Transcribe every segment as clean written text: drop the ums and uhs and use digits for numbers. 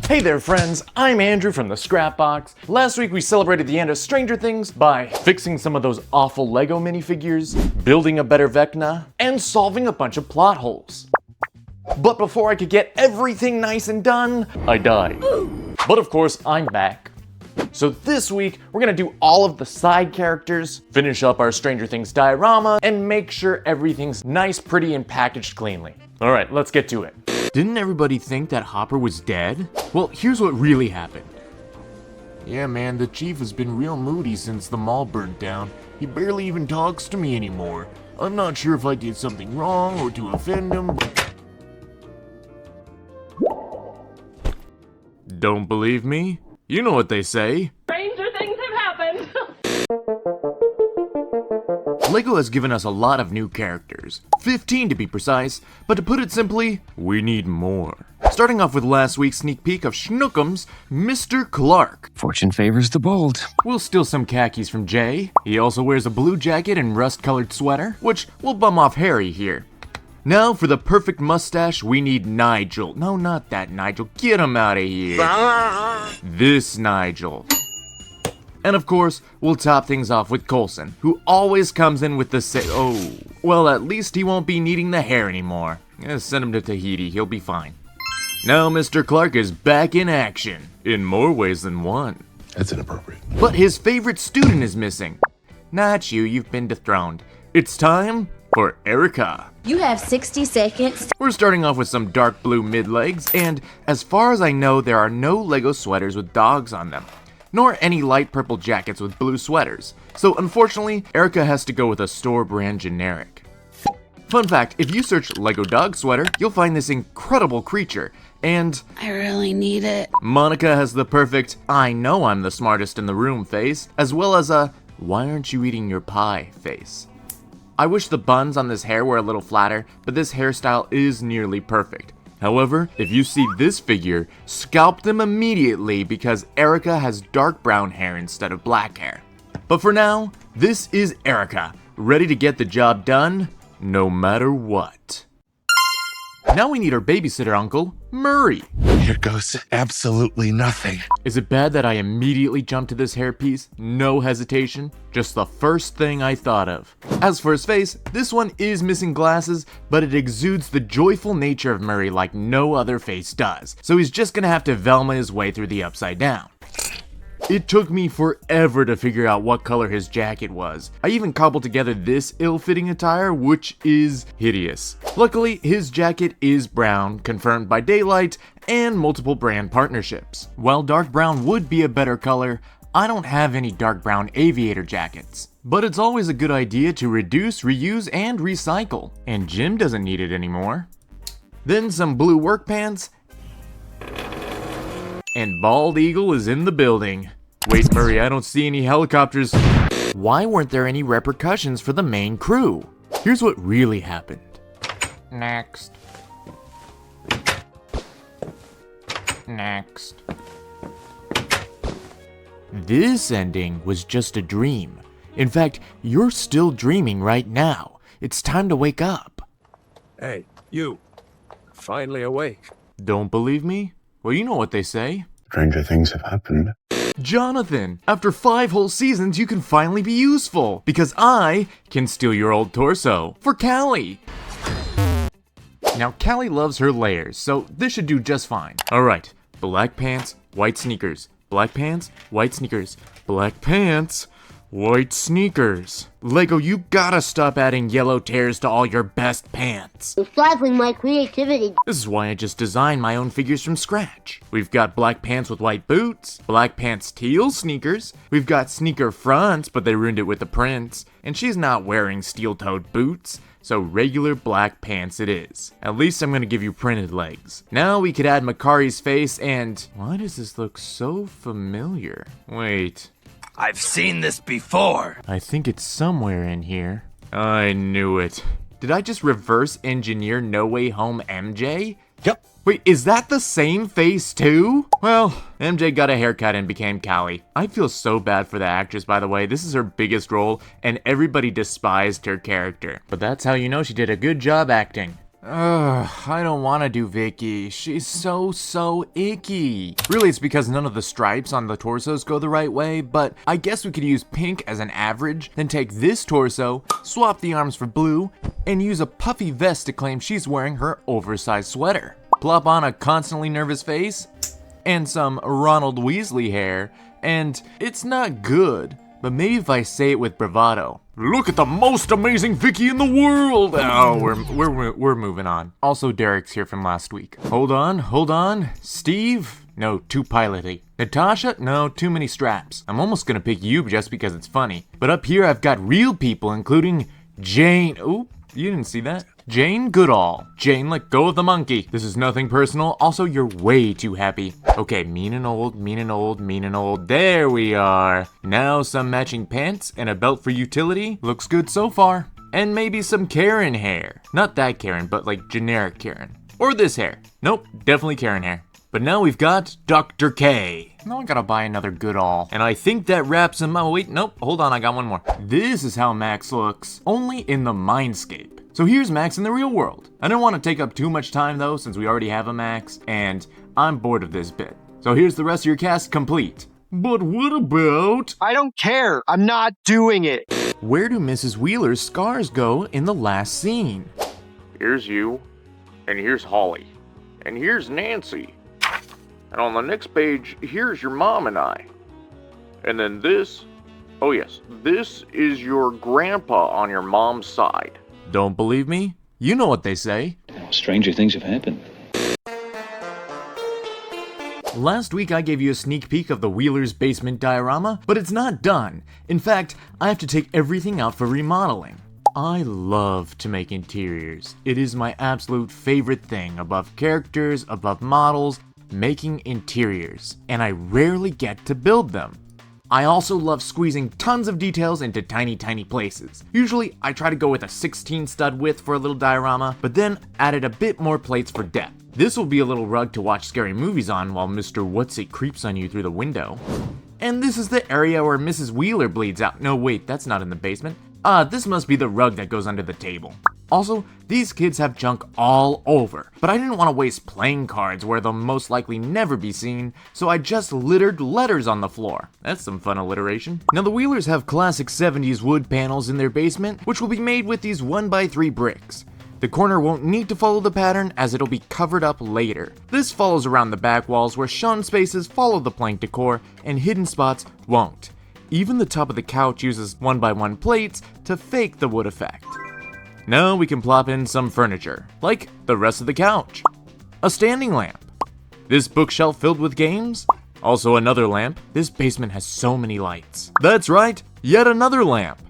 Hey there friends, I'm Andrew from the Scrapbox. Last week we celebrated the end of Stranger Things by fixing some of those awful Lego minifigures, building a better Vecna, and solving a bunch of plot holes. But before I could get everything nice and done, I died. But of course, I'm back. So this week, we're gonna do all of the side characters, finish up our Stranger Things diorama, and make sure everything's nice, pretty, and packaged cleanly. Alright, let's get to it. Didn't everybody think that Hopper was dead? Well, here's what really happened. Yeah, man, the chief has been real moody since the mall burnt down. He barely even talks to me anymore. I'm not sure if I did something wrong or to offend him. Don't believe me? You know what they say. Stranger things have happened. Lego has given us a lot of new characters, 15 to be precise, but to put it simply, we need more. Starting off with last week's sneak peek of Schnookums, Mr. Clark. Fortune favors the bold. We'll steal some khakis from Jay. He also wears a blue jacket and rust-colored sweater, which will bum off Harry here. Now for the perfect mustache, we need Nigel. No, not that Nigel. Get him out of here. This Nigel. And of course, we'll top things off with Coulson, who always comes in with the oh. Well, at least he won't be needing the hair anymore. Send him to Tahiti, he'll be fine. Now Mr. Clark is back in action, in more ways than one. That's inappropriate. But his favorite student is missing. Not you, you've been dethroned. It's time for Erica. You have 60 seconds. We're starting off with some dark blue mid-legs, and as far as I know, there are no Lego sweaters with dogs on them, nor any light purple jackets with blue sweaters. So unfortunately, Erica has to go with a store brand generic. Fun fact, if you search Lego dog sweater, you'll find this incredible creature, and I really need it. Monica has the perfect, I know I'm the smartest in the room face, as well as a, why aren't you eating your pie face. I wish the buns on this hair were a little flatter, but this hairstyle is nearly perfect. However, if you see this figure, scalp them immediately because Erica has dark brown hair instead of black hair. But for now, this is Erica, ready to get the job done, no matter what. Now we need our babysitter uncle, Murray. Here goes absolutely nothing. Is it bad that I immediately jumped to this hairpiece? No hesitation, just the first thing I thought of. As for his face, this one is missing glasses, but it exudes the joyful nature of Murray like no other face does, so he's just gonna have to Velma his way through the upside down. It took me forever to figure out what color his jacket was. I even cobbled together this ill-fitting attire, which is hideous. Luckily, his jacket is brown, confirmed by daylight, and multiple brand partnerships. While dark brown would be a better color, I don't have any dark brown aviator jackets. But it's always a good idea to reduce, reuse, and recycle. And Jim doesn't need it anymore. Then some blue work pants, and Bald Eagle is in the building. Wait, Murray, I don't see any helicopters. Why weren't there any repercussions for the main crew? Here's what really happened. Next. Next. This ending was just a dream. In fact, you're still dreaming right now. It's time to wake up. Hey, you. Finally awake. Don't believe me? Well, you know what they say. Stranger things have happened. Jonathan, after 5 whole seasons, you can finally be useful, because I can steal your old torso for Callie. Now, Callie loves her layers, so this should do just fine. Alright, black pants, white sneakers. Black pants, white sneakers. Black pants, white sneakers. Lego, you gotta stop adding yellow tears to all your best pants. You're stifling my creativity. This is why I just designed my own figures from scratch. We've got black pants with white boots, black pants teal sneakers, we've got sneaker fronts, but they ruined it with the prints, and she's not wearing steel-toed boots, so regular black pants it is. At least I'm gonna give you printed legs. Now we could add Makari's face and... Why does this look so familiar? Wait. I've seen this before. I think it's somewhere in here. I knew it. Did I just reverse engineer No Way Home MJ? Yep. Wait, is that the same face too? Well, MJ got a haircut and became Callie. I feel so bad for the actress, by the way. This is her biggest role, and everybody despised her character. But that's how you know she did a good job acting. I don't want to do Vicky. She's so icky. Really, it's because none of the stripes on the torsos go the right way, but I guess we could use pink as an average, then take this torso, swap the arms for blue, and use a puffy vest to claim she's wearing her oversized sweater. Plop on a constantly nervous face, and some Ronald Weasley hair, and it's not good, but maybe if I say it with bravado. Look at the most amazing Vicky in the world! Oh, we're moving on. Also, Derek's here from last week. Hold on. Steve? No, too piloty. Natasha? No, too many straps. I'm almost gonna pick you just because it's funny. But up here I've got real people, including Jane. Ooh, you didn't see that? Jane Goodall. Jane, let go of the monkey. This is nothing personal. Also, you're way too happy. Okay, mean and old. There we are. Now some matching pants and a belt for utility. Looks good so far. And maybe some Karen hair. Not that Karen, but like generic Karen. Or this hair. Nope, definitely Karen hair. But now we've got Dr. K. Now I gotta buy another Goodall. And I think that wraps him up. Wait, nope, hold on, I got one more. This is how Max looks, only in the Mindscape. So here's Max in the real world. I don't want to take up too much time though, since we already have a Max, and I'm bored of this bit. So here's the rest of your cast complete. But what about... I don't care, I'm not doing it. Where do Mrs. Wheeler's scars go in the last scene? Here's you, and here's Holly, and here's Nancy. And on the next page, here's your mom and I. And then this, oh yes, this is your grandpa on your mom's side. Don't believe me? You know what they say. Stranger things have happened. Last week I gave you a sneak peek of the Wheeler's basement diorama, but it's not done. In fact, I have to take everything out for remodeling. I love to make interiors. It is my absolute favorite thing, above characters, above models, making interiors, and I rarely get to build them. I also love squeezing tons of details into tiny places. Usually, I try to go with a 16 stud width for a little diorama, but then added a bit more plates for depth. This will be a little rug to watch scary movies on while Mr. Whatsy creeps on you through the window. And this is the area where Mrs. Wheeler bleeds out. No, wait, that's not in the basement. This must be the rug that goes under the table. Also, these kids have junk all over, but I didn't want to waste playing cards where they'll most likely never be seen, so I just littered letters on the floor. That's some fun alliteration. Now the Wheelers have classic 70s wood panels in their basement, which will be made with these 1x3 bricks. The corner won't need to follow the pattern as it'll be covered up later. This follows around the back walls where shown spaces follow the plank decor and hidden spots won't. Even the top of the couch uses 1x1 plates to fake the wood effect. Now we can plop in some furniture, like the rest of the couch. A standing lamp. This bookshelf filled with games. Also another lamp. This basement has so many lights. That's right, yet another lamp.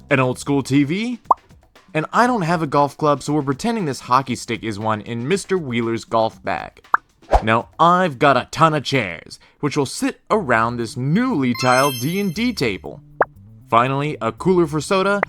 An old school TV. And I don't have a golf club, so we're pretending this hockey stick is one in Mr. Wheeler's golf bag. Now I've got a ton of chairs, which will sit around this newly tiled D&D table. Finally, a cooler for soda,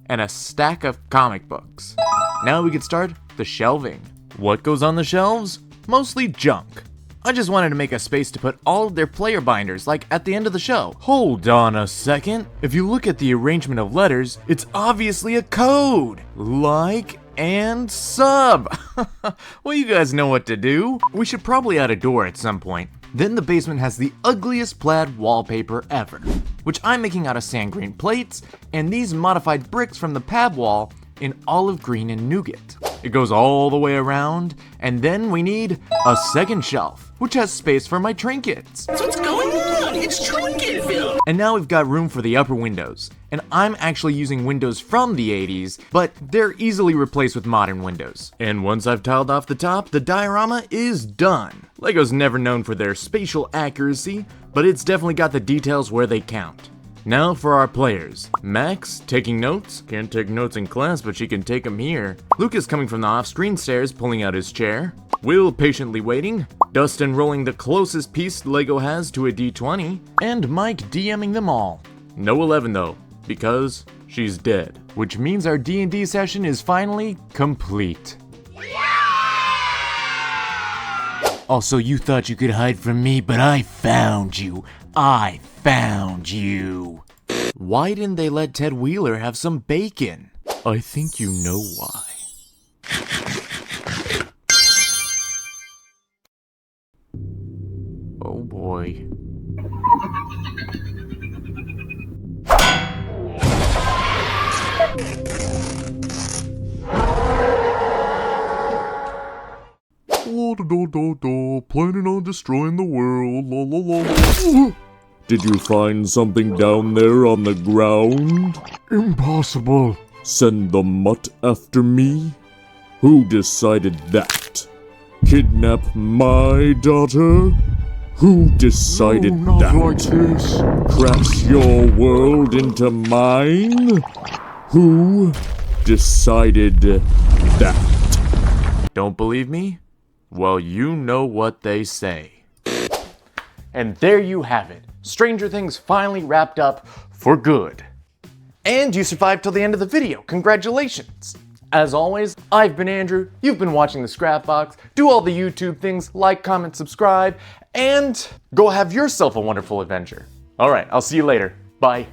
and a stack of comic books. Now we can start the shelving. What goes on the shelves? Mostly junk. I just wanted to make a space to put all of their player binders, like at the end of the show. Hold on a second. If you look at the arrangement of letters, it's obviously a code. Like and sub. Well, you guys know what to do. We should probably add a door at some point. Then the basement has the ugliest plaid wallpaper ever, which I'm making out of sand green plates and these modified bricks from the pab wall in olive green and nougat. It goes all the way around, and then we need a second shelf, which has space for my trinkets. What's going on? It's Trinketville! And now we've got room for the upper windows, and I'm actually using windows from the 80s, but they're easily replaced with modern windows. And once I've tiled off the top, the diorama is done. LEGO's never known for their spatial accuracy, but it's definitely got the details where they count. Now for our players. Max, taking notes. Can't take notes in class, but she can take them here. Lucas coming from the off-screen stairs, pulling out his chair. Will patiently waiting. Dustin rolling the closest piece LEGO has to a D20. And Mike DMing them all. No 11 though, because she's dead. Which means our D&D session is finally complete. Also, you thought you could hide from me, but I found you. I found you. Why didn't they let Ted Wheeler have some bacon? I think you know why. Oh boy. Planning on destroying the world. La, la, la, la. Did you find something down there on the ground? Impossible. Send the mutt after me? Who decided that? Kidnap my daughter? Who decided that? Like this. Crash your world into mine? Who decided that? Don't believe me? Well, you know what they say. And there you have it. Stranger Things finally wrapped up for good. And you survived till the end of the video. Congratulations. As always, I've been Andrew, you've been watching the Scrapbox. Do all the YouTube things, like, comment, subscribe, and go have yourself a wonderful adventure. All right, I'll see you later. Bye.